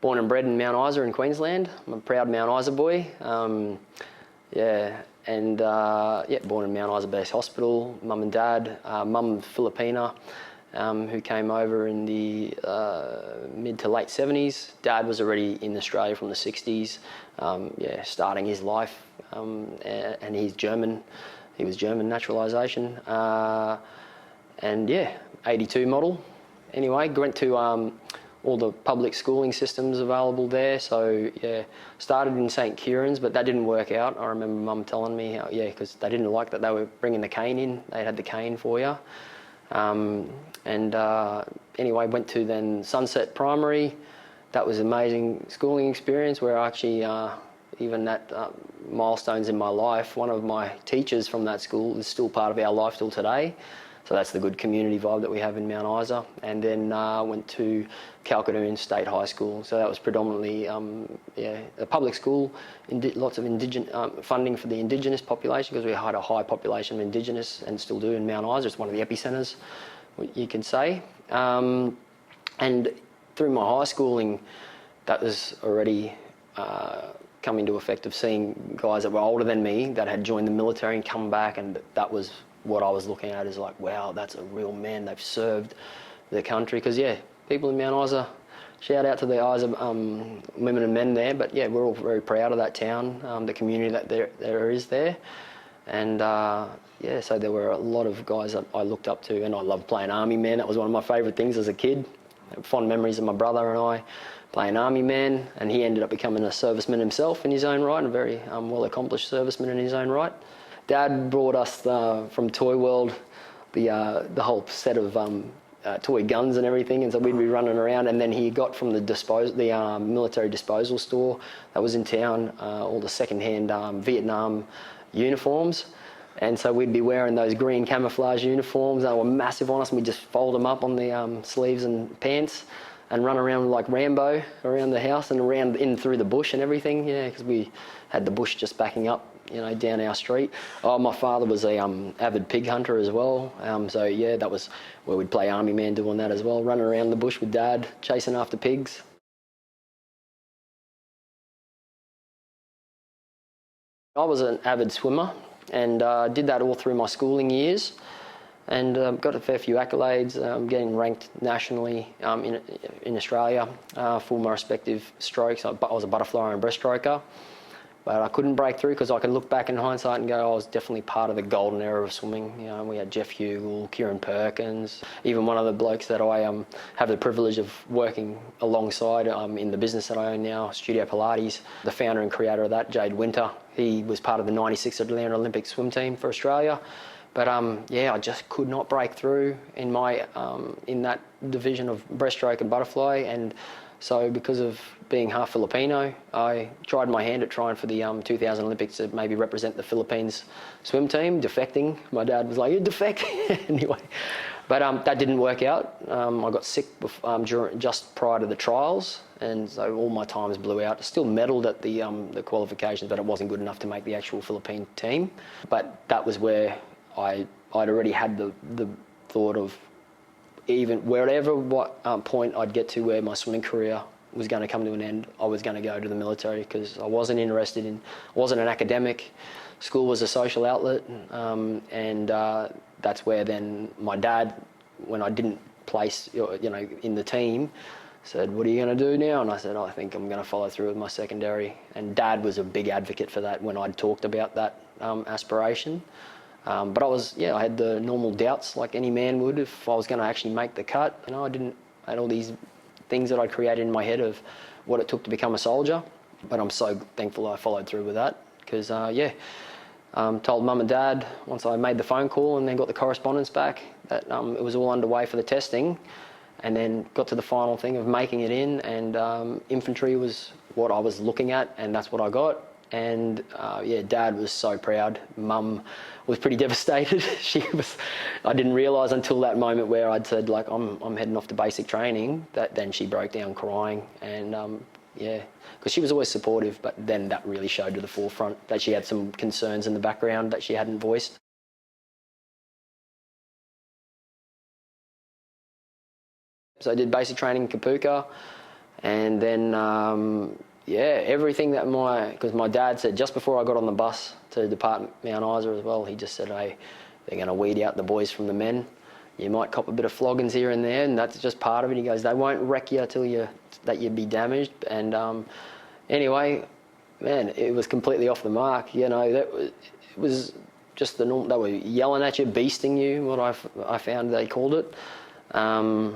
Born and bred in Mount Isa in Queensland. I'm a proud Mount Isa boy. Born in Mount Isa Base Hospital. Mum and dad. Mum Filipina, who came over in the mid to late 70s. Dad was already in Australia from the 60s, starting his life, and he's German. He was German naturalisation, 82 model. Anyway, went to all the public schooling systems available there. So started in St Kieran's, but that didn't work out. I remember Mum telling me how, because they didn't like that they were bringing the cane in. They had the cane for you. Anyway, went to then Sunset Primary. That was an amazing schooling experience where I actually, even at milestones in my life, one of my teachers from that school is still part of our life till today. So that's the good community vibe that we have in Mount Isa. And then went to Kalkadoon State High School. So that was predominantly a public school, lots of funding for the Indigenous population, because we had a high population of Indigenous and still do in Mount Isa. It's one of the epicentres, you can say. And through my high schooling, that was already come into effect of seeing guys that were older than me that had joined the military and come back, and that was what I was looking at, is like, wow, that's a real man. They've served the country. Because, people in Mount Isa, shout out to the Isa women and men there, but, we're all very proud of that town, the community that there is there. And, so there were a lot of guys that I looked up to, and I loved playing Army Man. That was one of my favourite things as a kid. Fond memories of my brother and I playing Army Man, and he ended up becoming a serviceman himself in his own right, a very well-accomplished serviceman in his own right. Dad brought us from Toy World the whole set of toy guns and everything, and so we'd be running around. And then he got from the military disposal store that was in town all the second-hand Vietnam uniforms. And so we'd be wearing those green camouflage uniforms. They were massive on us, and we'd just fold them up on the sleeves and pants and run around like Rambo around the house and around in through the bush and everything, because we had the bush just backing up, down our street. My father was a avid pig hunter as well. That was where we'd play Army Man doing that as well, running around the bush with Dad, chasing after pigs. I was an avid swimmer and did that all through my schooling years, and got a fair few accolades, getting ranked nationally in Australia for my respective strokes. I was a butterflyer and breaststroker. But I couldn't break through because I could look back in hindsight and go, I was definitely part of the golden era of swimming. We had Jeff Hugel, Kieran Perkins, even one of the blokes that I have the privilege of working alongside in the business that I own now, Studio Pilates. The founder and creator of that, Jade Winter, he was part of the '96 Atlanta Olympic swim team for Australia. But I just could not break through in my in that division of breaststroke and butterfly. And so because of being half Filipino, I tried my hand at trying for the 2000 Olympics to maybe represent the Philippines swim team, defecting. My dad was like, you defect. Anyway, but that didn't work out. I got sick just prior to the trials, and so all my times blew out. I still medalled at the qualifications, but it wasn't good enough to make the actual Philippine team. But that was where I'd already had the thought of, even what point I'd get to where my swimming career was going to come to an end, I was going to go to the military, because I wasn't interested in, wasn't an academic. School was a social outlet, and that's where then my dad, when I didn't place, in the team, said, what are you going to do now? And I said, I think I'm going to follow through with my secondary. And Dad was a big advocate for that when I'd talked about that aspiration. But I had the normal doubts like any man would if I was going to actually make the cut. I had all these things that I'd created in my head of what it took to become a soldier. But I'm so thankful I followed through with that, because, told Mum and Dad once I made the phone call and then got the correspondence back that it was all underway for the testing, and then got to the final thing of making it in, and infantry was what I was looking at, and that's what I got. And Dad was so proud. Mum was pretty devastated. I didn't realise until that moment where I'd said, like, I'm heading off to basic training, that then she broke down crying. And because she was always supportive, but then that really showed to the forefront that she had some concerns in the background that she hadn't voiced. So I did basic training in Kapooka. And then, yeah, everything that because my dad said just before I got on the bus to depart Mount Isa as well, he just said, hey, they're going to weed out the boys from the men. You might cop a bit of floggings here and there, and that's just part of it. He goes, they won't wreck you till you'd be damaged. And anyway, man, it was completely off the mark. You know, it was just the norm. They were yelling at you, beasting you, what I found they called it. I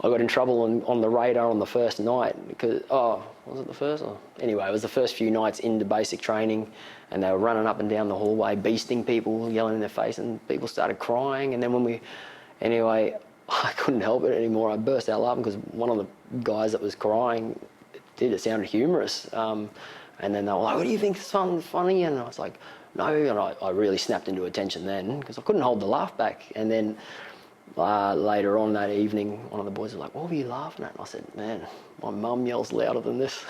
got in trouble on the radar on the first night because, was it the first? Anyway, it was the first few nights into basic training, and they were running up and down the hallway, beasting people, yelling in their face, and people started crying. And then anyway, I couldn't help it anymore. I burst out laughing because one of the guys that was crying, it sounded humorous. And then they were like, what do you think is funny? And I was like, no. And I really snapped into attention then because I couldn't hold the laugh back. And then later on that evening, one of the boys was like, what were you laughing at? And I said, man, my mum yells louder than this.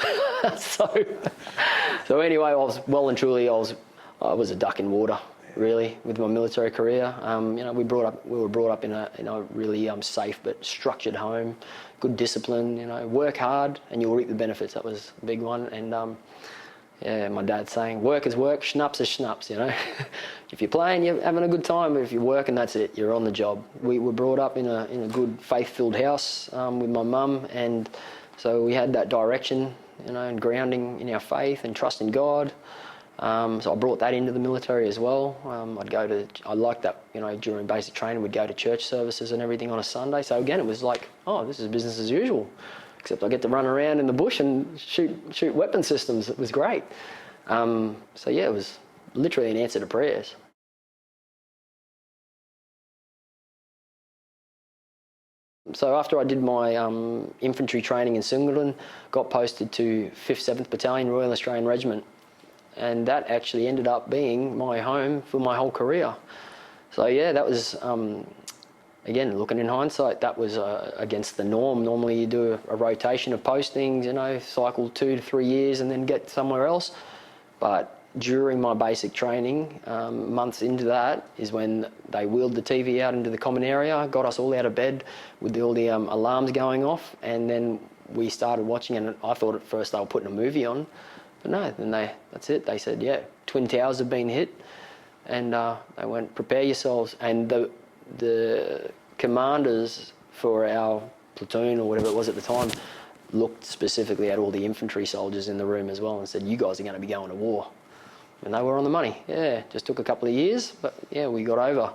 So anyway, I was well and truly, I was a duck in water, really, with my military career. You know, we were brought up in a really safe but structured home, good discipline. You know, work hard and you'll reap the benefits. That was a big one. And yeah, my dad's saying, work is work, schnapps is schnapps, you know. If you're playing, you're having a good time, but if you're working, that's it, you're on the job. We were brought up in a good faith-filled house with my mum, and so we had that direction, you know, and grounding in our faith and trust in God. So I brought that into the military as well. I liked that, you know, during basic training, we'd go to church services and everything on a Sunday. So again, it was like, oh, this is business as usual. Except I get to run around in the bush and shoot weapon systems. It was great. So yeah, it was literally an answer to prayers. So after I did my infantry training in Singleton, got posted to 5th 7th Battalion Royal Australian Regiment, and that actually ended up being my home for my whole career. So yeah, that was again, looking in hindsight, that was against the norm. Normally you do a rotation of postings, you know, cycle 2 to 3 years and then get somewhere else. But during my basic training, months into that, is when they wheeled the TV out into the common area, got us all out of bed with all the alarms going off, and then we started watching, and I thought at first they were putting a movie on, but no, then that's it. They said, yeah, Twin Towers have been hit, and they went, prepare yourselves. And the commanders for our platoon, or whatever it was at the time, looked specifically at all the infantry soldiers in the room as well and said, you guys are going to be going to war. And they were on the money. Yeah, just took a couple of years, but yeah, we got over.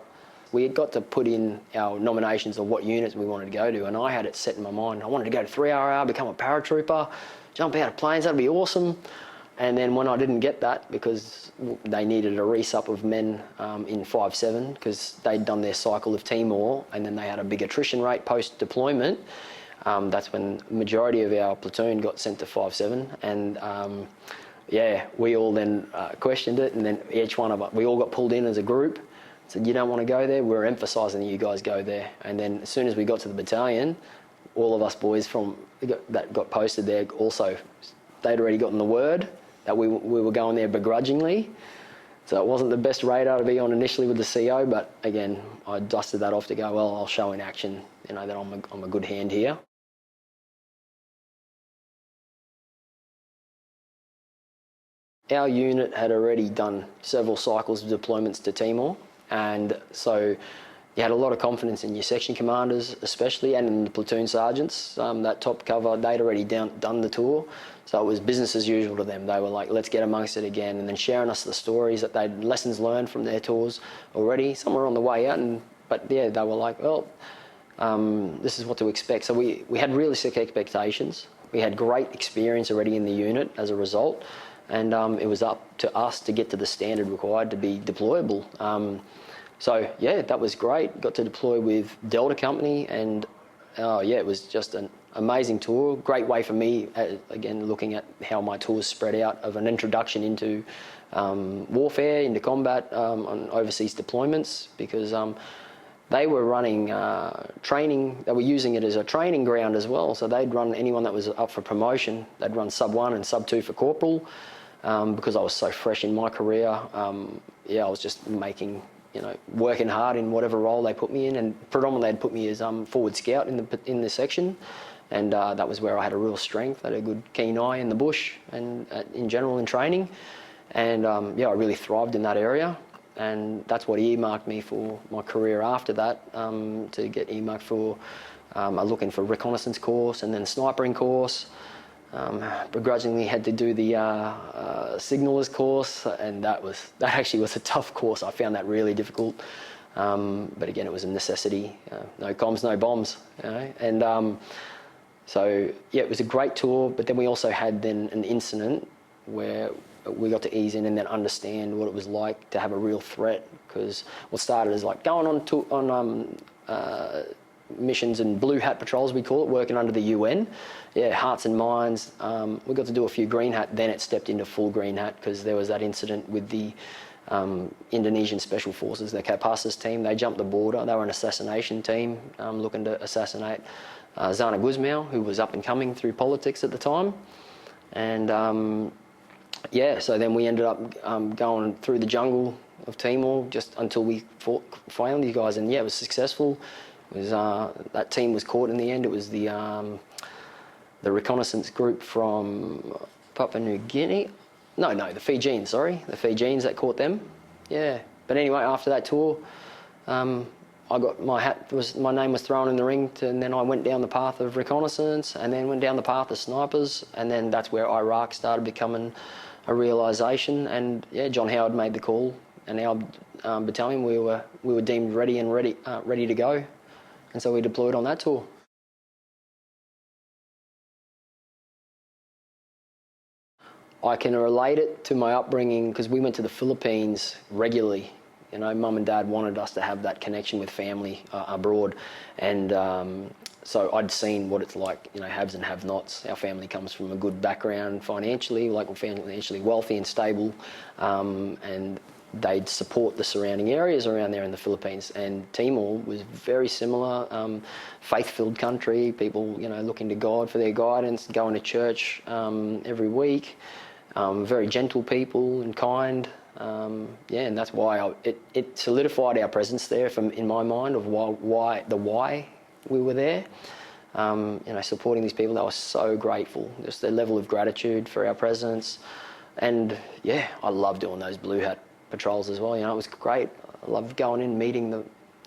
We had got to put in our nominations of what units we wanted to go to, and I had it set in my mind. I wanted to go to 3RR, become a paratrooper, jump out of planes, that'd be awesome. And then when I didn't get that, because they needed a resup of men in 5-7, because they'd done their cycle of Timor, and then they had a big attrition rate post-deployment, that's when the majority of our platoon got sent to 5-7. And yeah, we all then questioned it, and then each one of us, we all got pulled in as a group, said, you don't want to go there, we're emphasising that you guys go there. And then as soon as we got to the battalion, all of us boys that got posted there also, they'd already gotten the word that we were going there begrudgingly. So it wasn't the best radar to be on initially with the CO, but again, I dusted that off to go, well, I'll show in action, you know, that I'm a good hand here. Our unit had already done several cycles of deployments to Timor, and so you had a lot of confidence in your section commanders especially, and in the platoon sergeants. That top cover, they'd already done the tour, so it was business as usual to them. They were like, let's get amongst it again, and then sharing us the stories that they'd lessons learned from their tours already. Some were on the way out, but yeah, they were like, well, this is what to expect. So we had realistic expectations. We had great experience already in the unit as a result, and it was up to us to get to the standard required to be deployable. So yeah, that was great. Got to deploy with Delta Company, and yeah, it was just an amazing tour. Great way for me, again, looking at how my tours spread out, of an introduction into warfare, into combat on overseas deployments, because they were running training. They were using it as a training ground as well. So they'd run anyone that was up for promotion. They'd run sub 1 and sub 2 for corporal. Because I was so fresh in my career, yeah, I was just working hard in whatever role they put me in, and predominantly they'd put me as forward scout in the section. and that was where I had a real strength. I had a good keen eye in the bush and in general in training, and yeah, I really thrived in that area, and that's what earmarked me for my career after that, to get earmarked for looking for reconnaissance course and then snipering course. Begrudgingly had to do the signallers course, and that actually was a tough course. I found that really difficult, but again, it was a necessity. No comms, no bombs, you know? And so yeah, it was a great tour. But then we also had then an incident where we got to ease in and then understand what it was like to have a real threat. Because what started as like going on missions and blue hat patrols, we call it, working under the UN. Yeah, hearts and minds. We got to do a few green hat, then it stepped into full green hat because there was that incident with the Indonesian Special Forces, the Kopassus team. They jumped the border. They were an assassination team looking to assassinate Zana Gusmao, who was up and coming through politics at the time. And yeah, so then we ended up going through the jungle of Timor just until we found these guys. And yeah, it was successful. It was, that team was caught in the end. It was the reconnaissance group from Papua New Guinea. No, the Fijians, sorry. The Fijians that caught them. Yeah. But anyway, after that tour, I got my name was thrown in the ring, and then I went down the path of reconnaissance, and then went down the path of snipers, and then that's where Iraq started becoming a realisation. And yeah, John Howard made the call, and our battalion we were deemed ready to go, and so we deployed on that tour. I can relate it to my upbringing because we went to the Philippines regularly. You know, Mum and Dad wanted us to have that connection with family abroad, and so I'd seen what it's like, you know, haves and have-nots. Our family comes from a good background financially, like we're financially wealthy and stable, and they'd support the surrounding areas around there in the Philippines. And Timor was very similar, faith-filled country, people, you know, looking to God for their guidance, going to church every week, very gentle people and kind. Yeah, and that's why it solidified our presence there in my mind of why we were there. You know, supporting these people. I was so grateful, just the level of gratitude for our presence. And yeah, I love doing those blue hat patrols as well. You know, it was great. I loved going in, meeting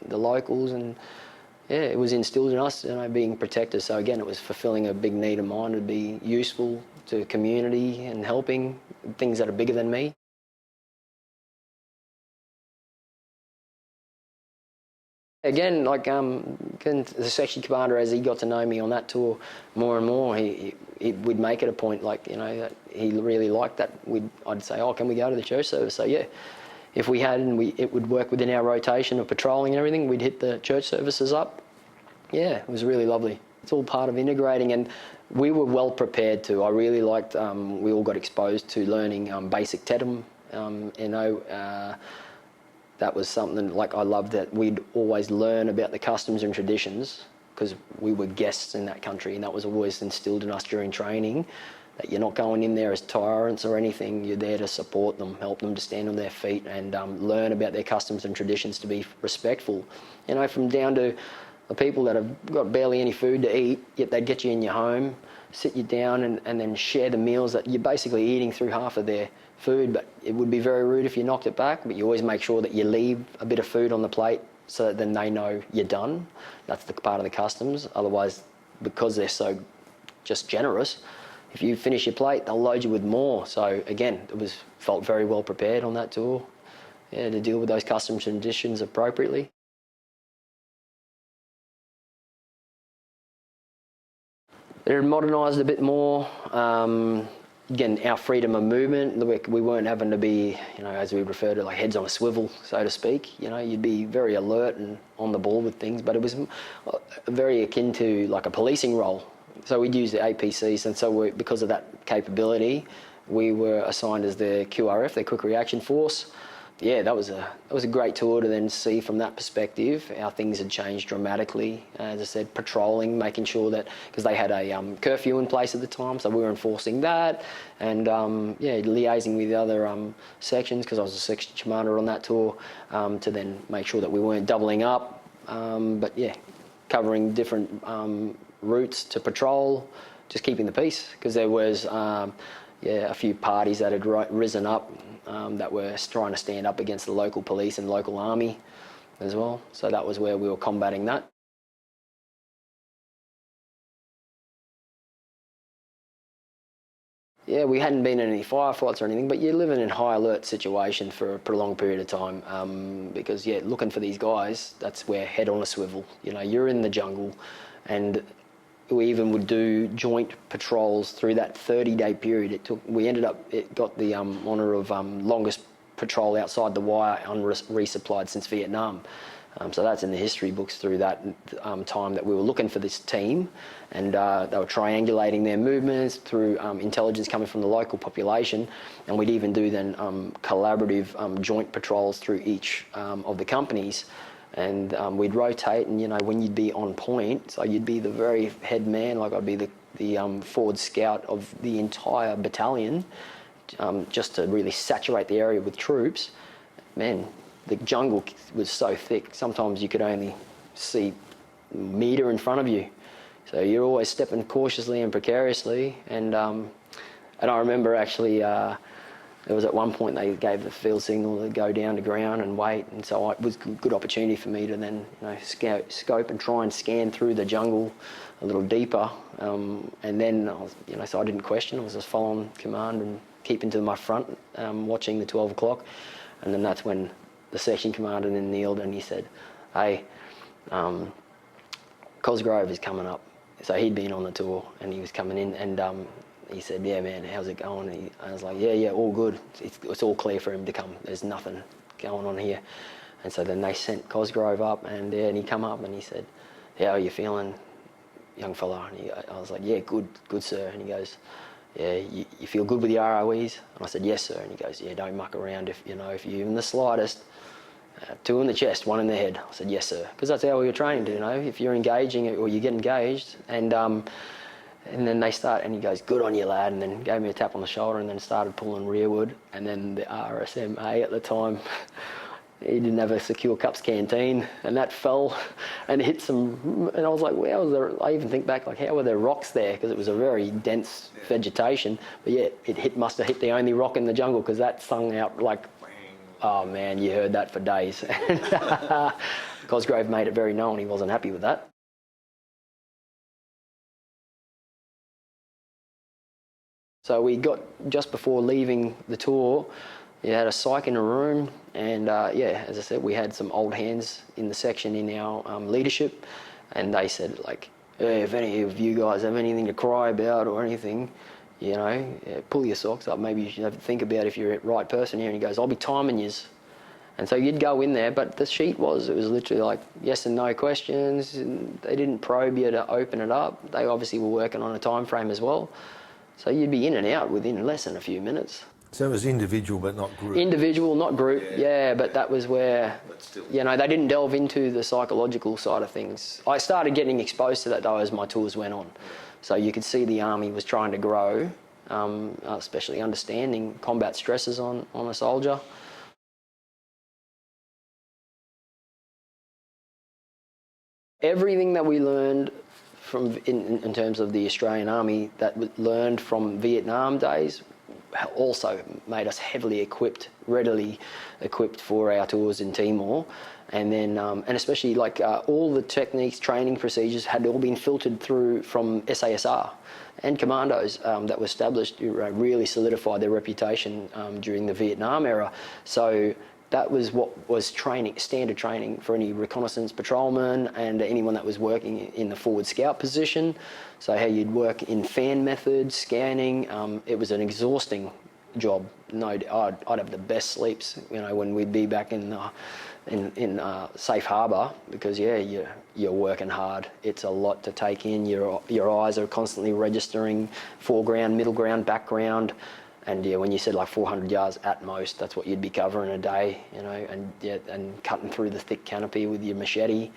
the locals, and yeah, it was instilled in us, you know, being protectors. So again, it was fulfilling a big need of mine to be useful to community and helping things that are bigger than me. Again, like the section commander, as he got to know me on that tour more and more, he would make it a point, like, you know, that he really liked that. I'd say, oh, can we go to the church service? So yeah, if we had, and it would work within our rotation of patrolling and everything, we'd hit the church services up. Yeah, it was really lovely. It's all part of integrating, and we were well prepared to. I really liked, we all got exposed to learning basic Tetum, you know, that was something, like, I loved that we'd always learn about the customs and traditions because we were guests in that country, and that was always instilled in us during training, that you're not going in there as tyrants or anything. You're there to support them, help them to stand on their feet, and learn about their customs and traditions, to be respectful. You know, from down to the people that have got barely any food to eat, yet they'd get you in your home, sit you down and then share the meals that you're basically eating through half of their food. But it would be very rude if you knocked it back, but you always make sure that you leave a bit of food on the plate so that then they know you're done. That's the part of the customs. Otherwise, because they're so just generous, if you finish your plate, they'll load you with more. So again, felt very well prepared on that tour, yeah, to deal with those customs and traditions appropriately. They're modernised a bit more. Again, our freedom of movement, we weren't having to be, you know, as we refer to, like heads on a swivel, so to speak. You know, you'd be very alert and on the ball with things, but it was very akin to like a policing role. So we'd use the APCs, and so because of that capability, we were assigned as the QRF, the Quick Reaction Force. Yeah, that was a great tour to then see from that perspective how things had changed dramatically. As I said, patrolling, making sure that, because they had a curfew in place at the time, so we were enforcing that, and yeah, liaising with the other sections, because I was a section commander on that tour, to then make sure that we weren't doubling up, but yeah, covering different routes to patrol, just keeping the peace, because there was a few parties that had risen up that were trying to stand up against the local police and local army as well. So that was where we were combating that. Yeah, we hadn't been in any firefights or anything, but you're living in high alert situation for a prolonged period of time because, yeah, looking for these guys, that's where head on a swivel. You know, you're in the jungle, and we even would do joint patrols through that 30-day period. It got the honour of longest patrol outside the wire unsupplied since Vietnam. So that's in the history books through that time that we were looking for this team, and they were triangulating their movements through intelligence coming from the local population, and we'd even do then collaborative joint patrols through each of the companies, and we'd rotate, and, you know, when you'd be on point, so you'd be the very head man, like I'd be the forward scout of the entire battalion, just to really saturate the area with troops. Man, the jungle was so thick, sometimes you could only see a metre in front of you. So you're always stepping cautiously and precariously. And I remember actually there was at one point they gave the field signal to go down to ground and wait. And so it was a good opportunity for me to then, you know, scope and try and scan through the jungle a little deeper. And then, so I didn't question, I was just following command and keeping to my front, watching the 12 o'clock. And then that's when the section commander then kneeled and he said, "Hey, Cosgrove is coming up." So he'd been on the tour and he was coming in, and he said, "Yeah, man, how's it going?" And I was like, yeah, all good. It's all clear for him to come. There's nothing going on here. And so then they sent Cosgrove up, and he come up and he said, "How are you feeling, young fella?" And I was like, "Yeah, good, sir." And he goes, "Yeah, you feel good with your ROEs?" And I said, "Yes, sir." And he goes, "Yeah, don't muck around. If you're even the slightest, 2 in the chest, 1 in the head." I said, "Yes, sir," because that's how we were trained. If you're engaging or you get engaged, and then they start, and he goes, "Good on you, lad," and then gave me a tap on the shoulder, and then started pulling rearward. And then the RSMA at the time, he didn't have a secure cups canteen, and that fell and hit some. And I was like, "Wow!" I even think back, like, how were there rocks there? Because it was a very dense vegetation. But yeah, must have hit the only rock in the jungle, because that sung out like, oh man, you heard that for days. Cosgrove made it very known he wasn't happy with that. So we got, just before leaving the tour, you had a psych in a room, and as I said, we had some old hands in the section in our leadership, and they said, like, "Hey, if any of you guys have anything to cry about or anything, pull your socks up. Maybe you should have to think about if you're the right person here." And he goes, "I'll be timing yous." And so you'd go in there, but the sheet was literally like yes and no questions. And they didn't probe you to open it up. They obviously were working on a time frame as well. So you'd be in and out within less than a few minutes. So it was individual but not group? Individual, not group, yeah, but that was where, they didn't delve into the psychological side of things. I started getting exposed to that, though, as my tours went on. So you could see the Army was trying to grow, especially understanding combat stresses on a soldier. Everything that we learned in terms of the Australian Army that we learned from Vietnam days also made us readily equipped for our tours in Timor. And then, and especially all the techniques, training procedures had all been filtered through from SASR and commandos that were established, really solidified their reputation during the Vietnam era. So that was what was standard training for any reconnaissance patrolman and anyone that was working in the forward scout position. So how you'd work in fan methods, scanning. It was an exhausting job. No, I'd have the best sleeps, when we'd be back in safe harbour, because you're working hard. It's a lot to take in. Your eyes are constantly registering foreground, middle ground, background. And when you said 400 yards at most, that's what you'd be covering a day, and cutting through the thick canopy with your machete.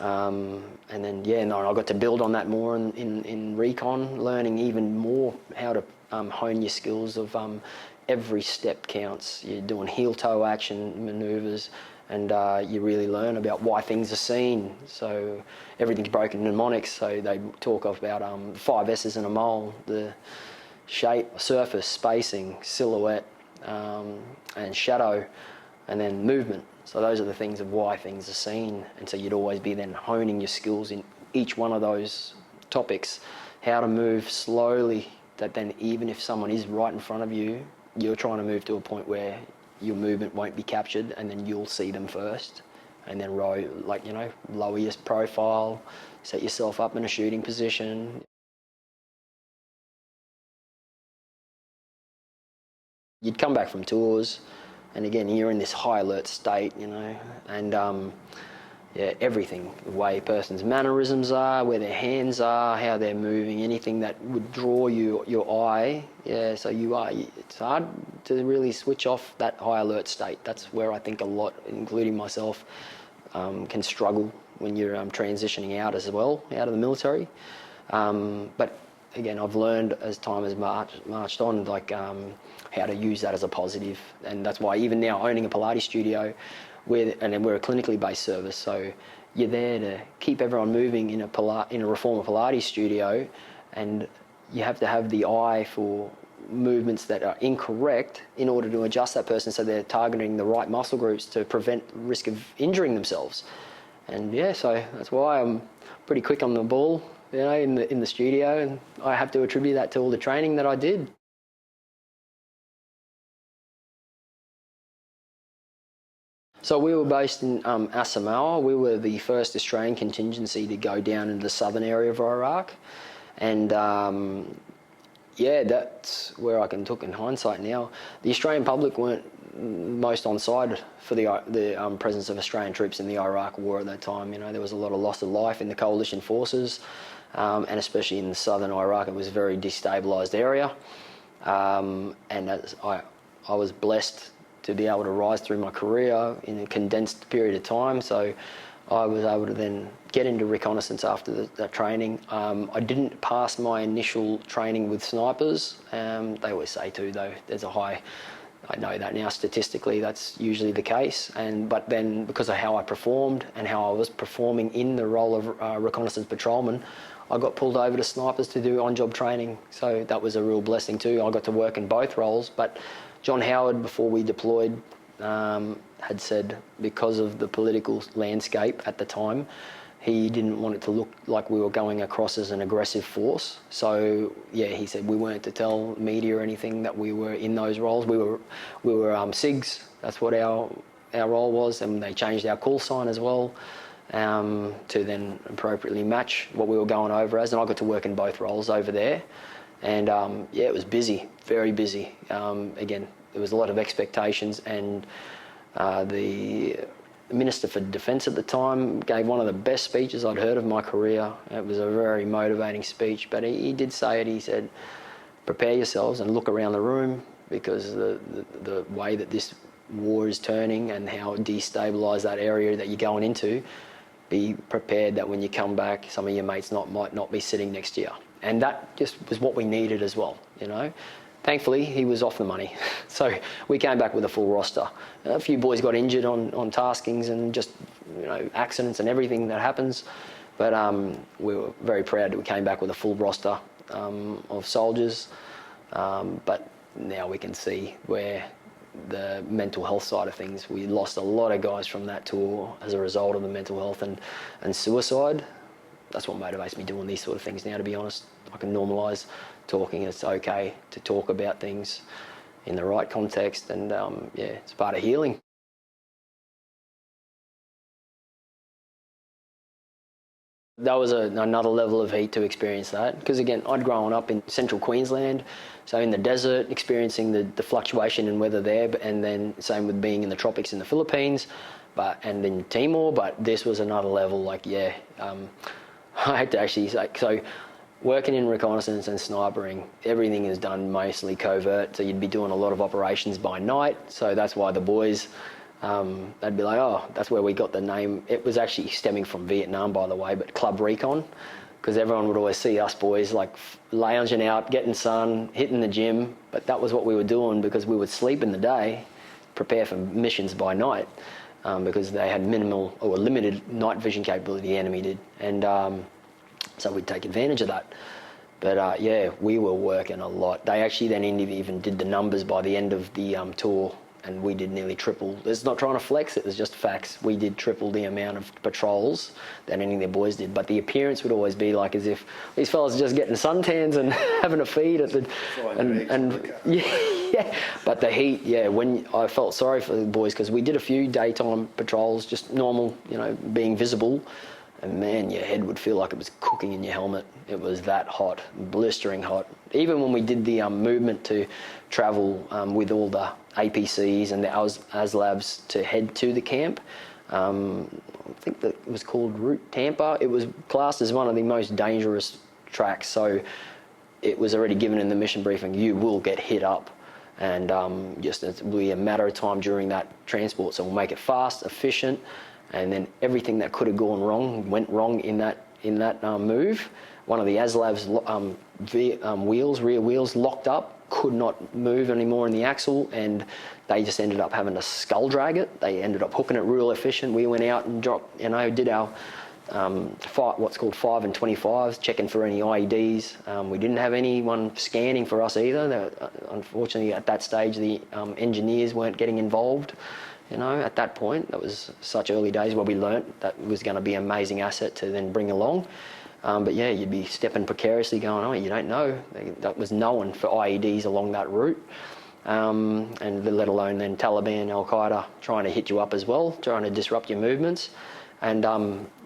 And then, I got to build on that more in recon, learning even more how to hone your skills of every step counts. You're doing heel-toe action manoeuvres, and you really learn about why things are seen. So everything's broken mnemonics. So they talk about 5 S's in a mole: the shape, surface, spacing, silhouette, and shadow, and then movement. So those are the things of why things are seen. And so you'd always be then honing your skills in each one of those topics, how to move slowly, that then even if someone is right in front of you, you're trying to move to a point where your movement won't be captured, and then you'll see them first. And then lower your profile, set yourself up in a shooting position. You'd come back from tours, and again, you're in this high alert state, and everything, the way a person's mannerisms are, where their hands are, how they're moving, anything that would draw your eye. So it's hard to really switch off that high alert state. That's where I think a lot, including myself, can struggle when you're transitioning out as well, out of the military. But again, I've learned as time has marched on, how to use that as a positive. And that's why even now, owning a Pilates studio, we're a clinically based service, so you're there to keep everyone moving in a Reformer Pilates studio, and you have to have the eye for movements that are incorrect in order to adjust that person so they're targeting the right muscle groups to prevent risk of injuring themselves. And so that's why I'm pretty quick on the ball, in the studio, and I have to attribute that to all the training that I did. So we were based in Asamawa. We were the first Australian contingency to go down into the southern area of Iraq. And that's where I can talk in hindsight now. The Australian public weren't most on side for the presence of Australian troops in the Iraq war at that time. There was a lot of loss of life in the coalition forces, and especially in southern Iraq. It was a very destabilised area. And as I was blessed to be able to rise through my career in a condensed period of time. So I was able to then get into reconnaissance after that training. I didn't pass my initial training with snipers. They always say too, though, there's a high, I know that now statistically that's usually the case. But then because of how I performed and how I was performing in the role of reconnaissance patrolman, I got pulled over to snipers to do on-job training. So that was a real blessing too. I got to work in both roles. But John Howard, before we deployed, had said because of the political landscape at the time, he didn't want it to look like we were going across as an aggressive force. So he said we weren't to tell media or anything that we were in those roles. We were SIGs. That's what our role was, and they changed our call sign as well to then appropriately match what we were going over as. And I got to work in both roles over there. And it was busy, very busy. Again, there was a lot of expectations, and the Minister for Defence at the time gave one of the best speeches I'd heard of my career. It was a very motivating speech, but he did say it. He said, prepare yourselves and look around the room, because the way that this war is turning and how destabilised that area that you're going into, be prepared that when you come back, some of your mates might not be sitting next to you. And that just was what we needed as well, Thankfully, he was off the money. So we came back with a full roster. A few boys got injured on taskings and just, accidents and everything that happens. But we were very proud that we came back with a full roster of soldiers. But now we can see where the mental health side of things, we lost a lot of guys from that tour as a result of the mental health and suicide. That's what motivates me doing these sort of things now, to be honest. I can normalise talking. It's okay to talk about things in the right context, and it's part of healing. That was another level of heat to experience that, because again, I'd grown up in central Queensland, so in the desert, experiencing the fluctuation in weather there, and then same with being in the tropics in the Philippines, and in Timor. But this was another level. I had to actually say, so working in reconnaissance and snipering, everything is done mostly covert. So you'd be doing a lot of operations by night. So that's why the boys, they'd be like, oh, that's where we got the name. It was actually stemming from Vietnam, by the way, but Club Recon, because everyone would always see us boys like lounging out, getting sun, hitting the gym. But that was what we were doing because we would sleep in the day, prepare for missions by night, because they had minimal or limited night vision capability, the enemy did. And so we'd take advantage of that. But yeah, we were working a lot. They actually then even did the numbers by the end of the tour, and we did nearly triple. It's not trying to flex it, it's just facts. We did triple the amount of patrols that any of their boys did. But the appearance would always be like as if these fellas are just getting suntans and having a feed at the... Yeah. But the heat, yeah, when I felt sorry for the boys because we did a few daytime patrols, just normal, being visible. And man, your head would feel like it was cooking in your helmet. It was that hot, blistering hot. Even when we did the movement to travel with all the APCs and the ASLABs to head to the camp, I think that it was called Route Tampa. It was classed as one of the most dangerous tracks. So it was already given in the mission briefing, you will get hit up. And just it will be a matter of time during that transport. So we'll make it fast, efficient, and then everything that could have gone wrong went wrong in that move. One of the ASLAB's rear wheels locked up, could not move anymore in the axle, and they just ended up having to skull drag it. They ended up hooking it real efficient. We went out and did our what's called 5 and 25s, checking for any IEDs. We didn't have anyone scanning for us either. Unfortunately, at that stage, the engineers weren't getting involved. At that point, that was such early days where we learnt that was going to be an amazing asset to then bring along. But yeah, you'd be stepping precariously going, oh, you don't know. That was known for IEDs along that route. And let alone then Taliban, Al-Qaeda trying to hit you up as well, trying to disrupt your movements. And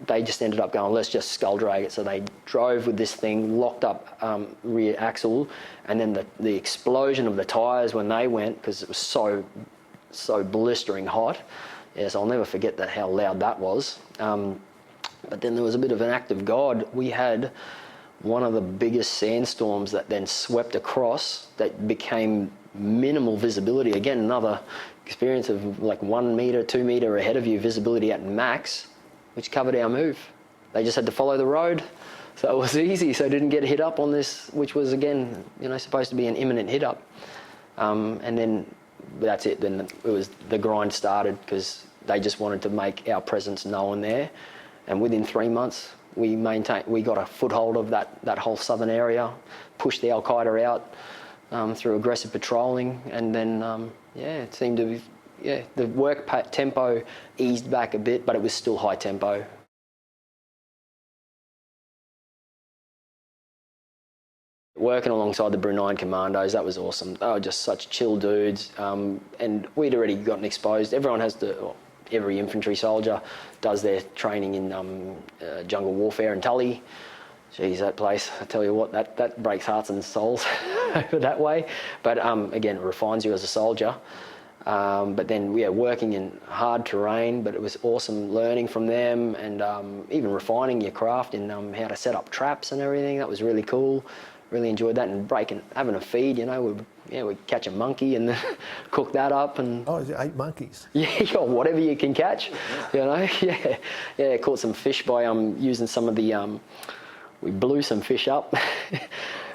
they just ended up going, let's just skull drag it. So they drove with this thing, locked up rear axle, and then the explosion of the tyres when they went, because it was so blistering hot. Yes, I'll never forget that, how loud that was. But then there was a bit of an act of God. We had one of the biggest sandstorms that then swept across that became minimal visibility. Again, another experience of like 1 metre, 2 metre ahead of you, visibility at max, which covered our move. They just had to follow the road. So it was easy. So I didn't get hit up on this, which was, again, supposed to be an imminent hit up. And then that's it. Then the grind started because they just wanted to make our presence known there. And within 3 months, we got a foothold of that whole southern area, pushed the Al-Qaeda out through aggressive patrolling, and then it seemed to be, the work tempo eased back a bit, but it was still high tempo. Working alongside the Brunei commandos, that was awesome. They were just such chill dudes, and we'd already gotten exposed. Every infantry soldier does their training in jungle warfare in Tully. Geez, that place, I tell you what, that breaks hearts and souls over that way. But again, it refines you as a soldier. But then we are working in hard terrain, but it was awesome learning from them, and even refining your craft in how to set up traps and everything. That was really cool. Really enjoyed that, and having a feed, we'd catch a monkey and then cook that up. And oh, is it 8 monkeys? Yeah, whatever you can catch, Yeah, caught some fish by using some of the, we blew some fish up,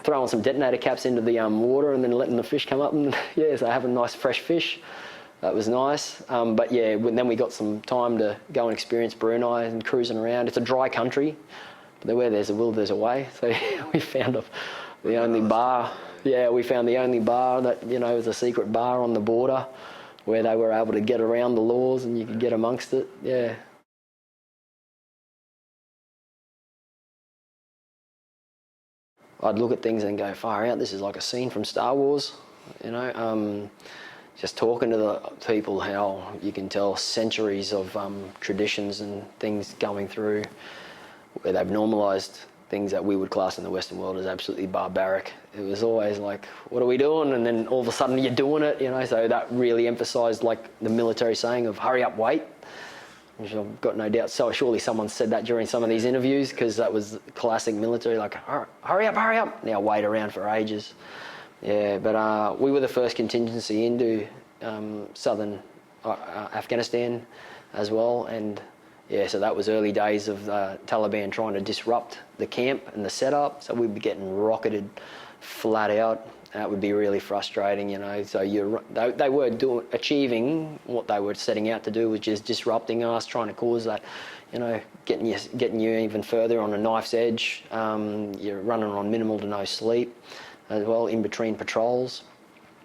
throwing some detonator caps into the water and then letting the fish come up, and so having nice fresh fish. That was nice. But yeah, then we got some time to go and experience Brunei and cruising around. It's a dry country, but where there's a will, there's a way. So we found the only bar. Yeah, we found the only bar that, was a secret bar on the border where they were able to get around the laws and you could get amongst it. Yeah. I'd look at things and go, far out, this is like a scene from Star Wars, just talking to the people, how you can tell centuries of traditions and things going through, where they've normalised things that we would class in the Western world as absolutely barbaric. It was always like, what are we doing? And then all of a sudden you're doing it, so that really emphasised like the military saying of hurry up, wait, which I've got no doubt. So surely someone said that during some of these interviews, because that was classic military, like hurry up, now wait around for ages. Yeah, but we were the first contingency into southern Afghanistan as well, and Yeah, so that was early days of the Taliban trying to disrupt the camp and the setup. So we'd be getting rocketed flat out. That would be really frustrating, you know. So they were achieving what they were setting out to do, which is disrupting us, trying to cause that, you know, getting you even further on a knife's edge. You're running on minimal to no sleep as well in between patrols,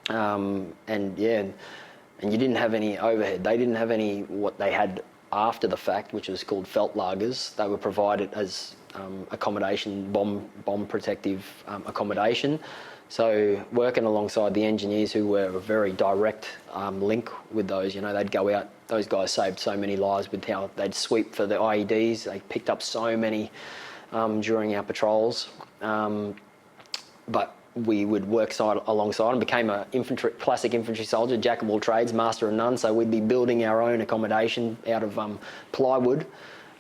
and you didn't have any overhead. They didn't have any what they had after the fact, which was called Feldlagers. They were provided as accommodation, bomb protective accommodation. So working alongside the engineers who were a very direct link with those, you know, they'd go out, those guys saved so many lives with how they'd sweep for the IEDs. They picked up so many during our patrols. But we would work alongside and became a classic infantry soldier, jack of all trades, master of none. So we'd be building our own accommodation out of plywood,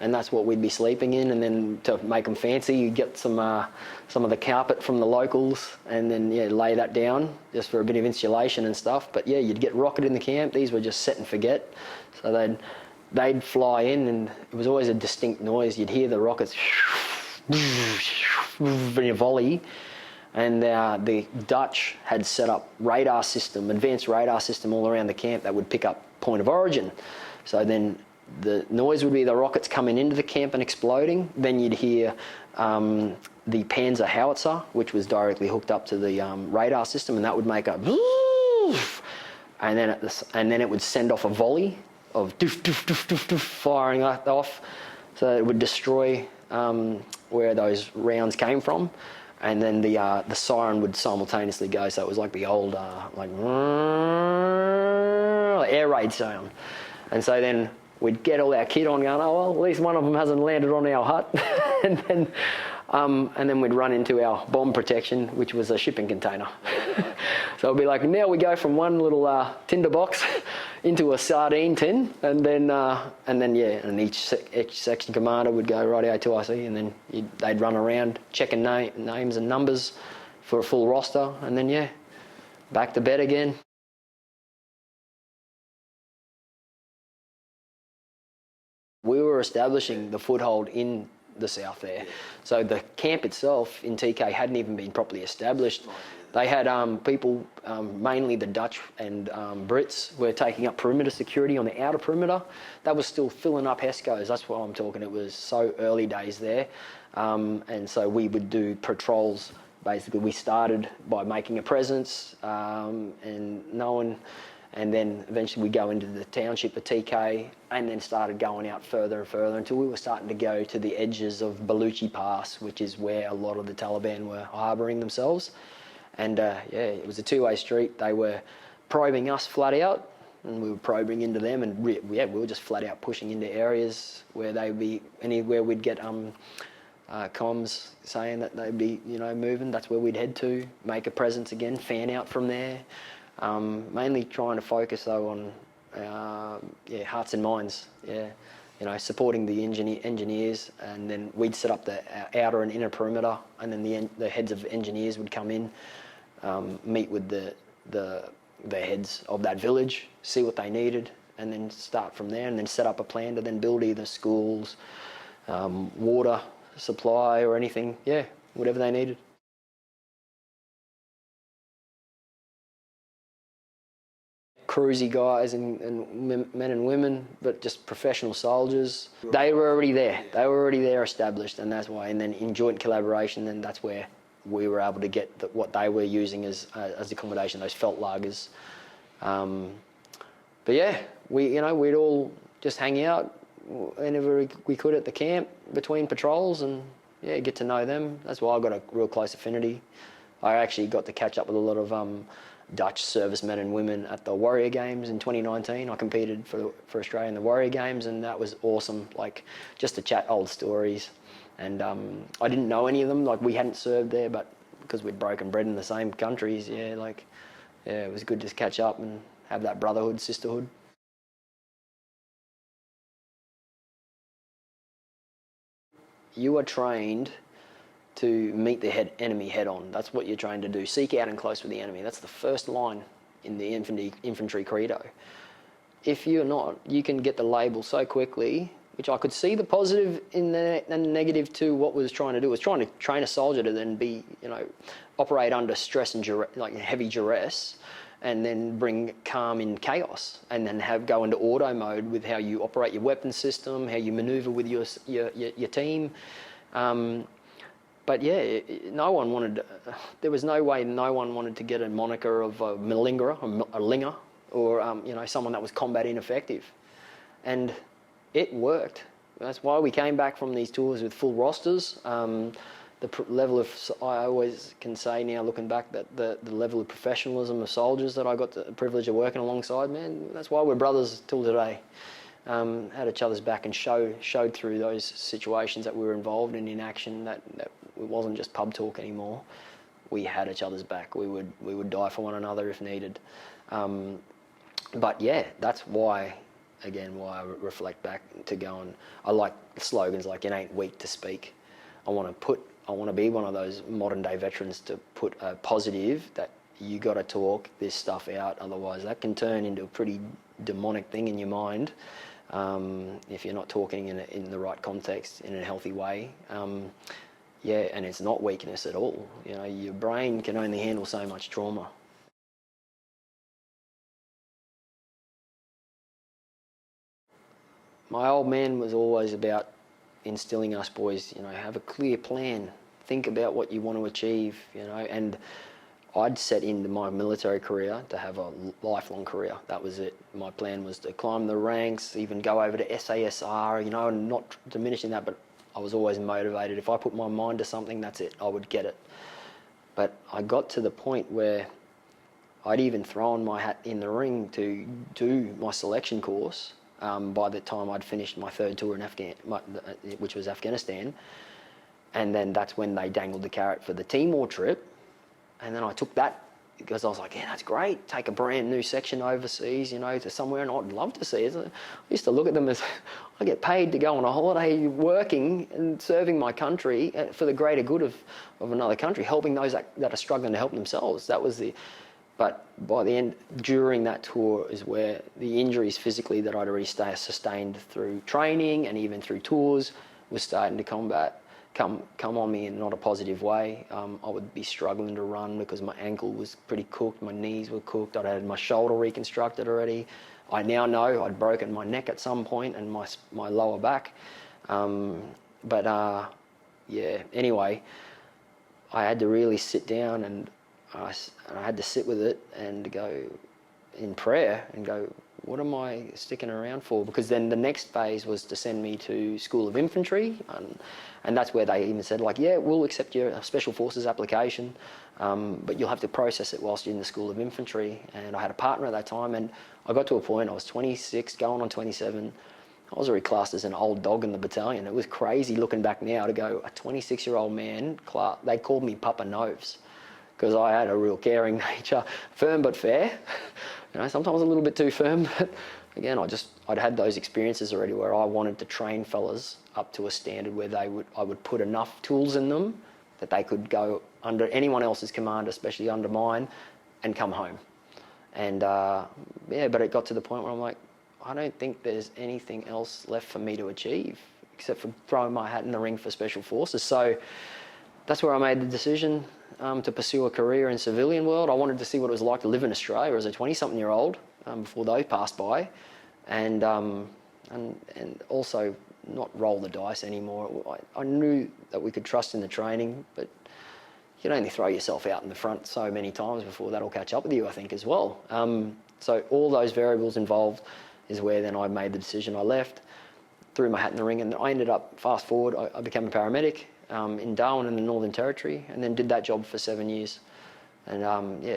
and that's what we'd be sleeping in. And then to make them fancy, you get some of the carpet from the locals, and then lay that down just for a bit of insulation and stuff. But you'd get rocketed in the camp. These were just set and forget. So they'd fly in, and it was always a distinct noise. You'd hear the rockets in a volley. And the Dutch had set up advanced radar system all around the camp that would pick up point of origin. So then the noise would be the rockets coming into the camp and exploding. Then you'd hear the Panzer howitzer, which was directly hooked up to the radar system, and that would make a and then it would send off a volley of doof, doof, doof, doof, doof, firing off. So it would destroy where those rounds came from. And then the siren would simultaneously go, so it was like the old air raid sound. And so then we'd get all our kit on, going, oh well, at least one of them hasn't landed on our hut, and then we'd run into our bomb protection, which was a shipping container. So it'd be like, now we go from one little tinder box into a sardine tin, and each section commander would go rightio to IC, and then they'd run around checking names and numbers for a full roster, and then back to bed again. We were establishing the foothold in the south there. So the camp itself in TK hadn't even been properly established. They had people, mainly the Dutch and Brits, were taking up perimeter security on the outer perimeter. That was still filling up HESCOs. That's what I'm talking. It was so early days there. And so we would do patrols. Basically, we started by making a presence and knowing, and then eventually we go into the township of TK, and then started going out further and further until we were starting to go to the edges of Baluchi Pass, which is where a lot of the Taliban were harbouring themselves. And it was a two-way street. They were probing us flat out, and we were probing into them, and we were just flat out pushing into areas where they'd be, anywhere we'd get comms saying that they'd be, moving. That's where we'd head to, make a presence again, fan out from there. Mainly trying to focus though on hearts and minds. Supporting the engineers, and then we'd set up the outer and inner perimeter, and then the heads of engineers would come in, meet with the heads of that village, see what they needed, and then start from there, and then set up a plan to then build either schools, water supply, or anything, whatever they needed. Cruisy guys and men and women, but just professional soldiers. They were already there. They were already there, established, and that's why. And then in joint collaboration, then that's where we were able to get what they were using as accommodation, those Feldlagers. We'd all just hang out whenever we could at the camp between patrols, and get to know them. That's why I got a real close affinity. I actually got to catch up with a lot of Dutch servicemen and women at the Warrior Games in 2019. I competed for Australia in the Warrior Games, and that was awesome, like just to chat old stories. And I didn't know any of them, like we hadn't served there, but because we'd broken bread in the same countries, it was good to catch up and have that brotherhood, sisterhood. You are trained to meet the enemy head on. That's what you're trained to do. Seek out and close with the enemy. That's the first line in the infantry credo. If you're not, you can get the label so quickly, which I could see the positive in the and the negative to what was trying to do. It was trying to train a soldier to then be, operate under stress and like heavy duress, and then bring calm in chaos, and then go into auto mode with how you operate your weapon system, how you manoeuvre with your team. But yeah, no one wanted. There was no way no one wanted to get a moniker of a malingerer, a linger, or someone that was combat ineffective, and it worked. That's why we came back from these tours with full rosters. Level of, I always can say now, looking back, that the level of professionalism of soldiers that I got the privilege of working alongside, man, that's why we're brothers till today. Had each other's back and showed through those situations that we were involved in action, that it wasn't just pub talk anymore. We had each other's back. We would die for one another if needed. But yeah, that's why I reflect back to going, I like slogans like "It ain't weak to speak." I want to be one of those modern day veterans to put a positive that you got to talk this stuff out, otherwise that can turn into a pretty demonic thing in your mind if you're not talking in the right context, in a healthy way. And it's not weakness at all. Your brain can only handle so much trauma. My old man was always about instilling us boys, have a clear plan, think about what you want to achieve, and I'd set into my military career to have a lifelong career. That was it. My plan was to climb the ranks, even go over to SASR, and not diminishing that, but I was always motivated. If I put my mind to something, that's it, I would get it. But I got to the point where I'd even thrown my hat in the ring to do my selection course by the time I'd finished my third tour in which was Afghanistan. And then that's when they dangled the carrot for the Timor trip. And then I took that because I was like, yeah, that's great. Take a brand new section overseas, to somewhere, and I'd love to see it. I used to look at them as, I get paid to go on a holiday working and serving my country for the greater good of another country, helping those that are struggling to help themselves. That was but by the end, during that tour is where the injuries physically that I'd already sustained through training and even through tours was starting to come on me in not a positive way. I would be struggling to run because my ankle was pretty cooked, my knees were cooked, I'd had my shoulder reconstructed already. I now know I'd broken my neck at some point and my lower back. Anyway, I had to really sit down and I had to sit with it and go in prayer and go, what am I sticking around for? Because then the next phase was to send me to School of Infantry, and that's where they even said, like, yeah, we'll accept your Special Forces application, but you'll have to process it whilst you're in the School of Infantry. And I had a partner at that time, and I got to a point, I was 26, going on 27. I was already classed as an old dog in the battalion. It was crazy looking back now to go, a 26-year-old man, they called me Papa Noves, because I had a real caring nature, firm but fair. Sometimes a little bit too firm, but again, I'd had those experiences already where I wanted to train fellas up to a standard where I would put enough tools in them that they could go under anyone else's command, especially under mine, and come home. And but it got to the point where I'm like, I don't think there's anything else left for me to achieve except for throwing my hat in the ring for Special Forces. So that's where I made the decision to pursue a career in civilian world. I wanted to see what it was like to live in Australia as a 20-something-year-old before those passed by, and also not roll the dice anymore. I knew that we could trust in the training, but you can only throw yourself out in the front so many times before that'll catch up with you, I think, as well. So all those variables involved is where then I made the decision. I left, threw my hat in the ring, and I ended up, fast forward, I became a paramedic in Darwin in the Northern Territory, and then did that job for 7 years. And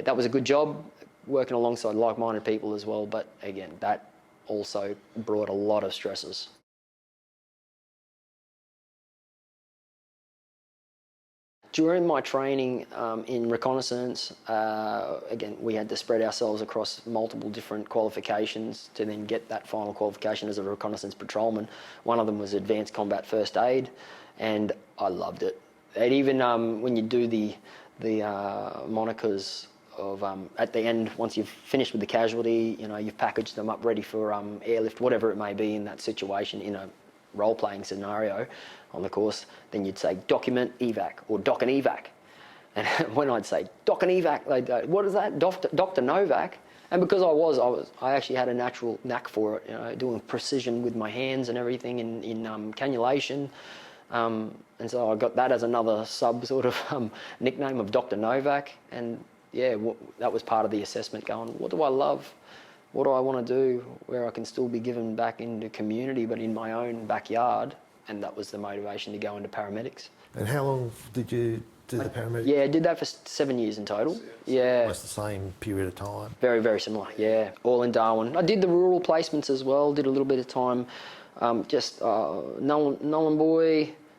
that was a good job, working alongside like-minded people as well, but again, that also brought a lot of stresses. During my training in reconnaissance, again, we had to spread ourselves across multiple different qualifications to then get that final qualification as a reconnaissance patrolman. One of them was Advanced Combat First Aid, and I loved it. And even when you do the monikers of at the end, once you've finished with the casualty, you've packaged them up ready for airlift, whatever it may be in that situation, in a role-playing scenario on the course, then you'd say document evac or doc and evac. And when I'd say doc and evac, they'd go, what is that? Dr. Novak. And because I actually had a natural knack for it, you know, doing precision with my hands and everything in cannulation. And so I got that as another sub sort of nickname of Dr. Novak. And yeah, that was part of the assessment, going, what do I love? What do I want to do where I can still be given back into community, but in my own backyard? And that was the motivation to go into paramedics. And how long did you do the paramedics? Yeah, I did that for 7 years in total. Yeah. Almost the same period of time. Very, very similar, yeah. All in Darwin. I did the rural placements as well, did a little bit of time. Nullarbor,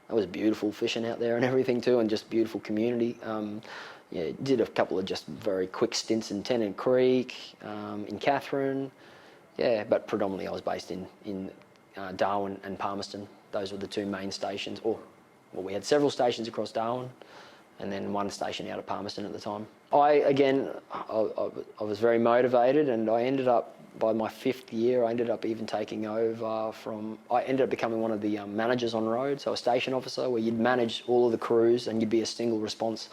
that was beautiful, fishing out there and everything too, and just beautiful community. Yeah, did a couple of just very quick stints in Tennant Creek, in Katherine. Yeah, but predominantly I was based in Darwin and Palmerston. Those were the two main stations. We had several stations across Darwin, and then one station out of Palmerston at the time. I was very motivated, and I ended up, by my 5th year, I ended up even taking over I ended up becoming one of the managers on road, so a station officer, where you'd manage all of the crews and you'd be a single response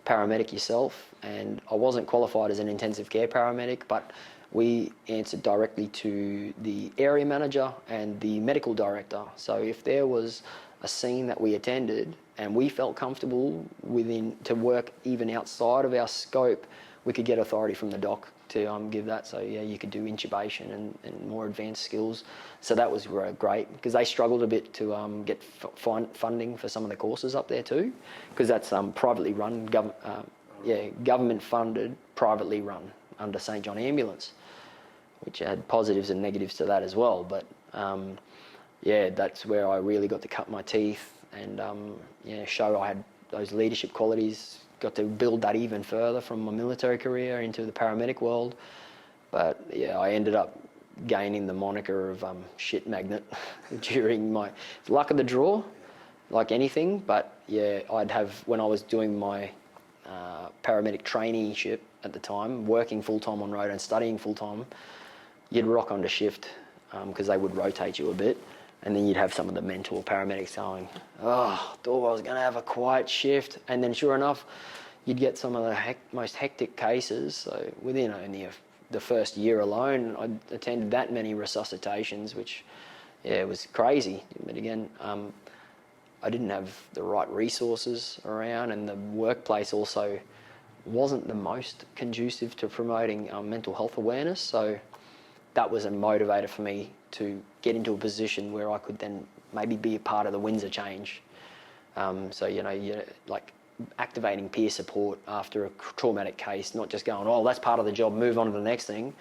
paramedic yourself. And I wasn't qualified as an intensive care paramedic, but we answered directly to the area manager and the medical director. So if there was a scene that we attended and we felt comfortable to work even outside of our scope, we could get authority from the doc to give that. So yeah, you could do intubation and more advanced skills. So that was great, because they struggled a bit to get funding for some of the courses up there too, because that's privately run, government funded, privately run under St John Ambulance, which had positives and negatives to that as well. But yeah, that's where I really got to cut my teeth and show I had those leadership qualities. Got to build that even further from my military career into the paramedic world. But yeah, I ended up gaining the moniker of shit magnet during my luck of the draw, like anything. But yeah, when I was doing my paramedic traineeship at the time, working full-time on road and studying full-time, you'd rock onto shift because they would rotate you a bit. And then you'd have some of the mentor paramedics going, oh, thought I was going to have a quiet shift. And then sure enough, you'd get some of the most hectic cases. So within only the first year alone, I attended that many resuscitations, which, yeah, was crazy. But again, I didn't have the right resources around, and the workplace also wasn't the most conducive to promoting mental health awareness. So that was a motivator for me to get into a position where I could then maybe be a part of the Windsor change. So, like activating peer support after a traumatic case, not just going, oh, that's part of the job, move on to the next thing.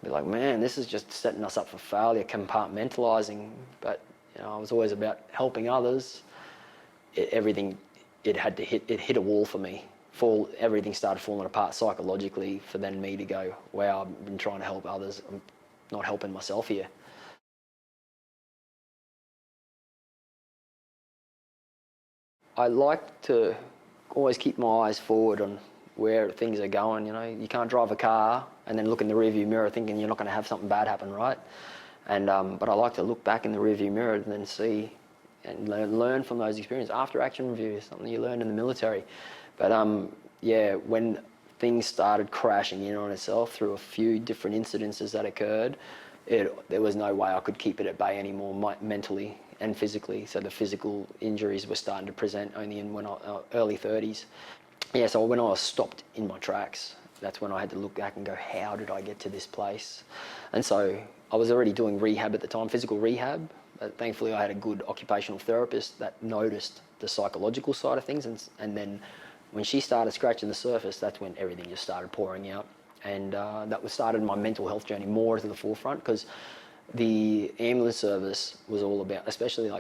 Be like, man, this is just setting us up for failure, compartmentalising. But, I was always about helping others. It hit a wall for me. Everything started falling apart psychologically for then me to go, wow, I've been trying to help others. I'm not helping myself here. I like to always keep my eyes forward on where things are going. You can't drive a car and then look in the rearview mirror thinking you're not going to have something bad happen, right? And but I like to look back in the rearview mirror and then see and learn from those experiences. After action review is something you learn in the military. But yeah, when things started crashing in on itself through a few different incidences that occurred, there was no way I could keep it at bay anymore, mentally and physically. So the physical injuries were starting to present only in early 30s. Yeah, so when I was stopped in my tracks, that's when I had to look back and go, how did I get to this place? And so I was already doing rehab at the time, physical rehab. But thankfully I had a good occupational therapist that noticed the psychological side of things. And then when she started scratching the surface, that's when everything just started pouring out. And started my mental health journey more to the forefront, because the ambulance service was all about, especially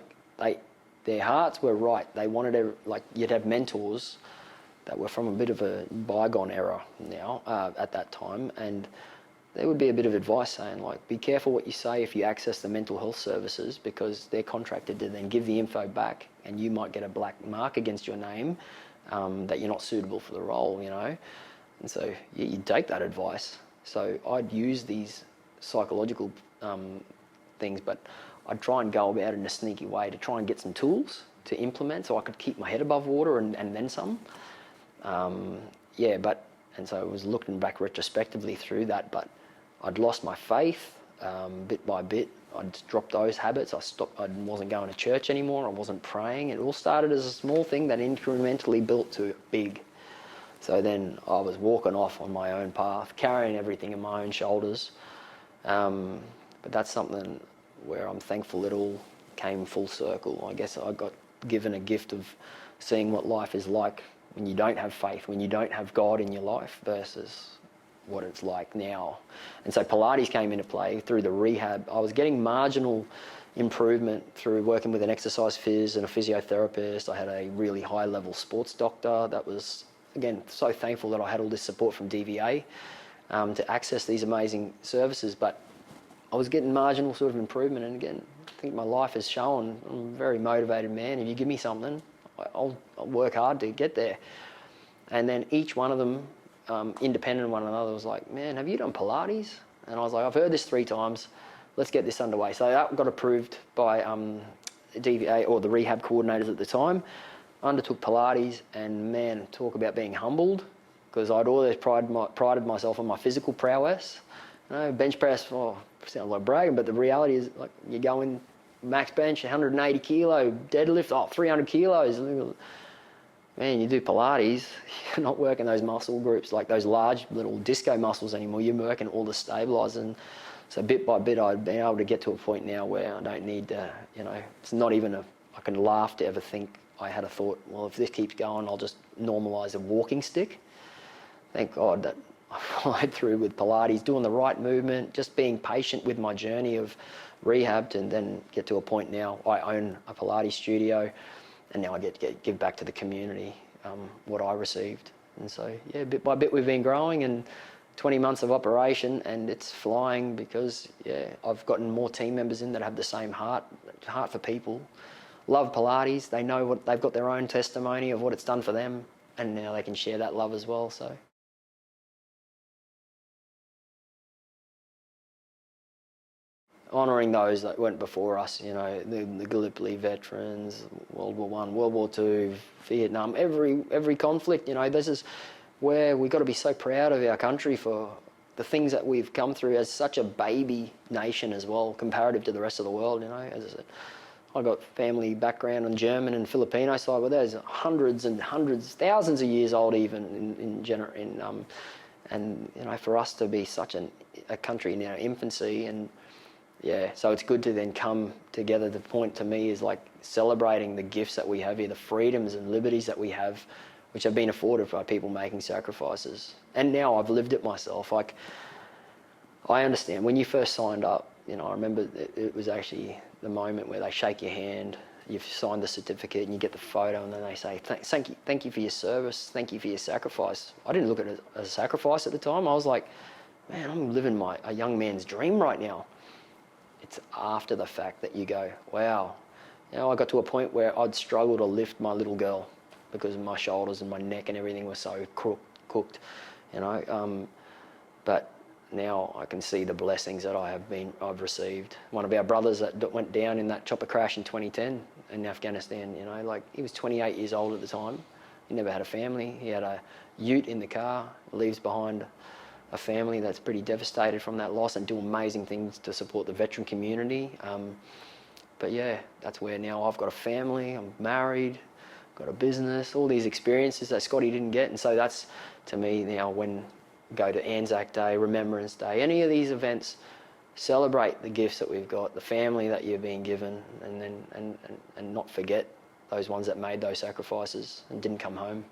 their hearts were right. They wanted you'd have mentors that were from a bit of a bygone era now at that time, and there would be a bit of advice saying, be careful what you say if you access the mental health services, because they're contracted to then give the info back, and you might get a black mark against your name that you're not suitable for the role, And so you'd take that advice. So I'd use these psychological things, but I'd try and go about it in a sneaky way to try and get some tools to implement so I could keep my head above water and then some. And so I was looking back retrospectively through that, but I'd lost my faith bit by bit. I'd dropped those habits. I wasn't going to church anymore. I wasn't praying. It all started as a small thing that incrementally built to big. So then I was walking off on my own path, carrying everything in my own shoulders. But that's something where I'm thankful it all came full circle. I guess I got given a gift of seeing what life is like when you don't have faith, when you don't have God in your life versus what it's like now. And so Pilates came into play through the rehab. I was getting marginal improvement through working with an exercise phys and a physiotherapist. I had a really high-level sports doctor that was, again, so thankful that I had all this support from DVA to access these amazing services. But I was getting marginal sort of improvement. And again, I think my life has shown I'm a very motivated man. If you give me something, I'll work hard to get there. And then each one of them, independent of one another, was like, man, have you done Pilates? And I was like, I've heard this 3 times. Let's get this underway. So that got approved by DVA, or the rehab coordinators at the time. Undertook Pilates, and man, talk about being humbled, because I'd always prided myself on my physical prowess. You know, bench press, sounds like bragging, but the reality is, like, you go in max bench, 180 kilo, deadlift, 300 kilos. Man, you do Pilates, you're not working those muscle groups, like those large little disco muscles anymore. You're working all the stabilisers. And so bit by bit, I've been able to get to a point now where I don't need to, it's not even I can laugh to ever think I had a thought, well, if this keeps going, I'll just normalise a walking stick. Thank God that I followed through with Pilates, doing the right movement, just being patient with my journey of rehab, and then get to a point now I own a Pilates studio, and now I get to give back to the community what I received. And so, yeah, bit by bit we've been growing, and 20 months of operation, and it's flying because, yeah, I've gotten more team members in that have the same heart for people, love Pilates. They know they've got their own testimony of what it's done for them, and now they can share that love as well. So. Honouring those that went before us, the Gallipoli veterans, World War I, World War II, Vietnam, every conflict. This is where we've got to be so proud of our country for the things that we've come through as such a baby nation as well, comparative to the rest of the world. As I said, I got family background on German and Filipino side, where there's hundreds and hundreds, thousands of years old even and for us to be such a country in our infancy. And yeah, so it's good to then come together. The point to me is like celebrating the gifts that we have here, the freedoms and liberties that we have, which have been afforded by people making sacrifices. And now I've lived it myself. Like, I understand when you first signed up, I remember it was actually the moment where they shake your hand, you've signed the certificate, and you get the photo, and then they say, thank you for your service, thank you for your sacrifice. I didn't look at it as a sacrifice at the time. I was like, man, I'm living a young man's dream right now. It's after the fact that you go, wow. I got to a point where I'd struggle to lift my little girl because my shoulders and my neck and everything were so cooked, but now I can see the blessings that I've received. One of our brothers that went down in that chopper crash in 2010 in Afghanistan, he was 28 years old at the time. He never had a family. He had a ute in the car, leaves behind a family that's pretty devastated from that loss, and do amazing things to support the veteran community. But yeah, that's where now I've got a family, I'm married, got a business, all these experiences that Scotty didn't get. And so that's, to me, now when go to Anzac Day, Remembrance Day, any of these events, celebrate the gifts that we've got, the family that you're being given, and not forget those ones that made those sacrifices and didn't come home.